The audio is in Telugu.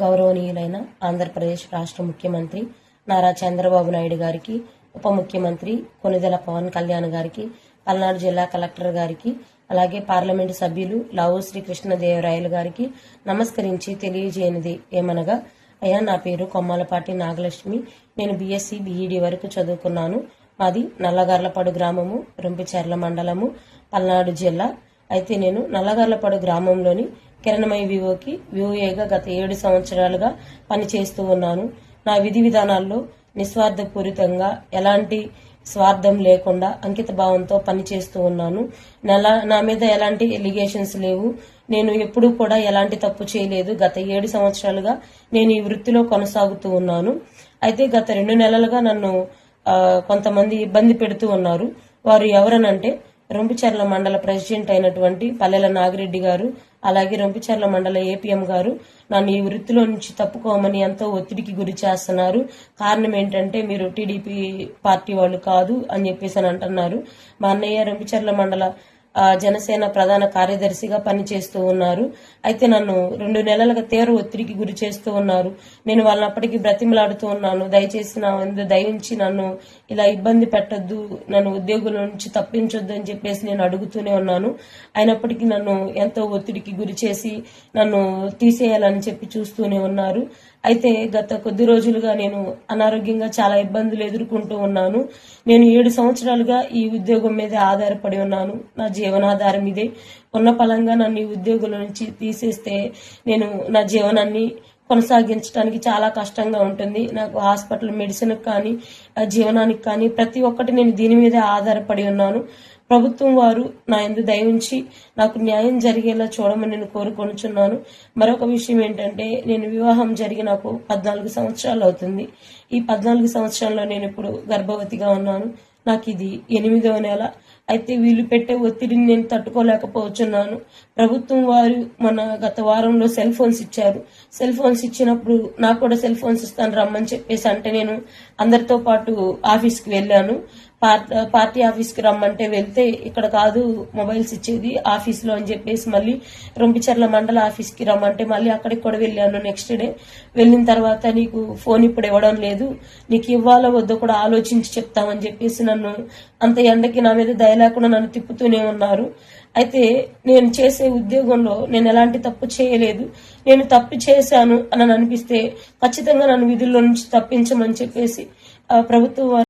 గౌరవనీయులైన ఆంధ్రప్రదేశ్ రాష్ట్ర ముఖ్యమంత్రి నారా చంద్రబాబు నాయుడు గారికి, ఉప ముఖ్యమంత్రి కొణిదెల పవన్ కళ్యాణ్ గారికి, పల్నాడు జిల్లా కలెక్టర్ గారికి, అలాగే పార్లమెంటు సభ్యులు లావు శ్రీకృష్ణదేవరాయలు గారికి నమస్కరించి తెలియజేయనిది ఏమనగా, అయ్యా నా పేరు కొమ్మాలపాటి నాగలక్ష్మి. నేను బీఎస్సీ బీఈడీ వరకు చదువుకున్నాను. మాది నల్లగార్లపాడు గ్రామము, రొంపిచెర్ల మండలము, పల్నాడు జిల్లా. అయితే నేను నల్లగార్లపాడు గ్రామంలోని కిరణమయ వివోకి వివోఏగా గత 7 సంవత్సరాలుగా పనిచేస్తూ ఉన్నాను. నా విధి విధానాల్లో నిస్వార్థపూరితంగా ఎలాంటి స్వార్థం లేకుండా అంకిత భావంతో పనిచేస్తూ ఉన్నాను. నా మీద ఎలాంటి ఎలిగేషన్స్ లేవు. నేను ఎప్పుడూ కూడా ఎలాంటి తప్పు చేయలేదు. గత 7 సంవత్సరాలుగా నేను ఈ వృత్తిలో కొనసాగుతూ ఉన్నాను. అయితే గత 2 నెలలుగా నన్ను కొంతమంది ఇబ్బంది పెడుతూ ఉన్నారు. వారు ఎవరనంటే, రొంపిచెర్ల మండల ప్రెసిడెంట్ అయినటువంటి పల్లెల నాగిరెడ్డి గారు, అలాగే రొంపిచెర్ల మండల ఏపీఎం గారు నన్ను ఈ వృత్తిలో నుంచి తప్పుకోమని ఎంతో ఒత్తిడికి గురి చేస్తున్నారు. కారణం ఏంటంటే, మీరు టీడీపీ పార్టీ వాళ్ళు కాదు అని చెప్పేసి అని అంటున్నారు. మా అన్నయ్య రొంపిచెర్ల మండల జనసేన ప్రధాన కార్యదర్శిగా పనిచేస్తూ ఉన్నారు. అయితే నన్ను 2 నెలలుగా తీవ్ర ఒత్తిడికి గురి చేస్తూ ఉన్నారు. నేను వాళ్ళని అప్పటికి బ్రతిమలాడుతూ ఉన్నాను. దయచేసి నా దయించి నన్ను ఇలా ఇబ్బంది పెట్టొద్దు, నన్ను ఉద్యోగుల నుంచి తప్పించొద్దు అని చెప్పేసి నేను అడుగుతూనే ఉన్నాను. అయినప్పటికీ నన్ను ఎంతో ఒత్తిడికి గురి చేసి నన్ను తీసేయాలని చెప్పి చూస్తూనే ఉన్నారు. అయితే గత కొద్ది రోజులుగా నేను అనారోగ్యంగా చాలా ఇబ్బందులు ఎదుర్కొంటూ ఉన్నాను. నేను 7 సంవత్సరాలుగా ఈ ఉద్యోగం మీద ఆధారపడి ఉన్నాను. నా జీవనాధారం ఇదే. ఉన్న పలంగా నన్ను ఈ ఉద్యోగుల నుంచి తీసేస్తే నేను నా జీవనాన్ని కొనసాగించడానికి చాలా కష్టంగా ఉంటుంది. నాకు హాస్పిటల్ మెడిసిన్ కానీ జీవనానికి కానీ ప్రతి ఒక్కటి నేను దీని మీదే ఆధారపడి ఉన్నాను. ప్రభుత్వం వారు నా యందు దయ ఉంచి నాకు న్యాయం జరిగేలా చూడమని నేను కోరుకొనుచున్నాను. మరొక విషయం ఏంటంటే, నేను వివాహం జరిగి నాకు 14 సంవత్సరాలు అవుతుంది. ఈ 14 సంవత్సరాల్లో నేను ఇప్పుడు గర్భవతిగా ఉన్నాను. నాకు ఇది 8వ నెల. అయితే వీళ్ళు పెట్టే ఒత్తిడిని నేను తట్టుకోలేకపోతున్నాను. ప్రభుత్వం వారు గత వారంలో సెల్ ఫోన్స్ ఇచ్చారు. సెల్ ఫోన్స్ ఇచ్చినప్పుడు నాకు కూడా సెల్ ఫోన్స్ ఇస్తాను రమ్మని చెప్పేసి అంటే నేను అందరితో పాటు ఆఫీస్కి వెళ్ళాను. పార్టీ ఆఫీస్కి రమ్మంటే వెళ్తే, ఇక్కడ కాదు మొబైల్స్ ఇచ్చేది ఆఫీస్లో అని చెప్పేసి మళ్ళీ రొంపిచెర్ల మండల ఆఫీస్కి రమ్మంటే మళ్ళీ అక్కడికి కూడా వెళ్ళాను. నెక్స్ట్ డే వెళ్ళిన తర్వాత, నీకు ఫోన్ ఇప్పుడు ఇవ్వడం లేదు, నీకు ఇవ్వాలో వద్దో కూడా ఆలోచించి చెప్తామని చెప్పేసి నన్ను అంత ఎండకి నా మీద దయ లేకుండా నన్ను తిప్పుతూనే ఉన్నారు. అయితే నేను చేసే ఉద్యోగంలో నేను ఎలాంటి తప్పు చేయలేదు. నేను తప్పు చేశాను అని అనిపిస్తే ఖచ్చితంగా నన్ను విధుల్లో నుంచి తప్పించమని చెప్పేసి ప్రభుత్వం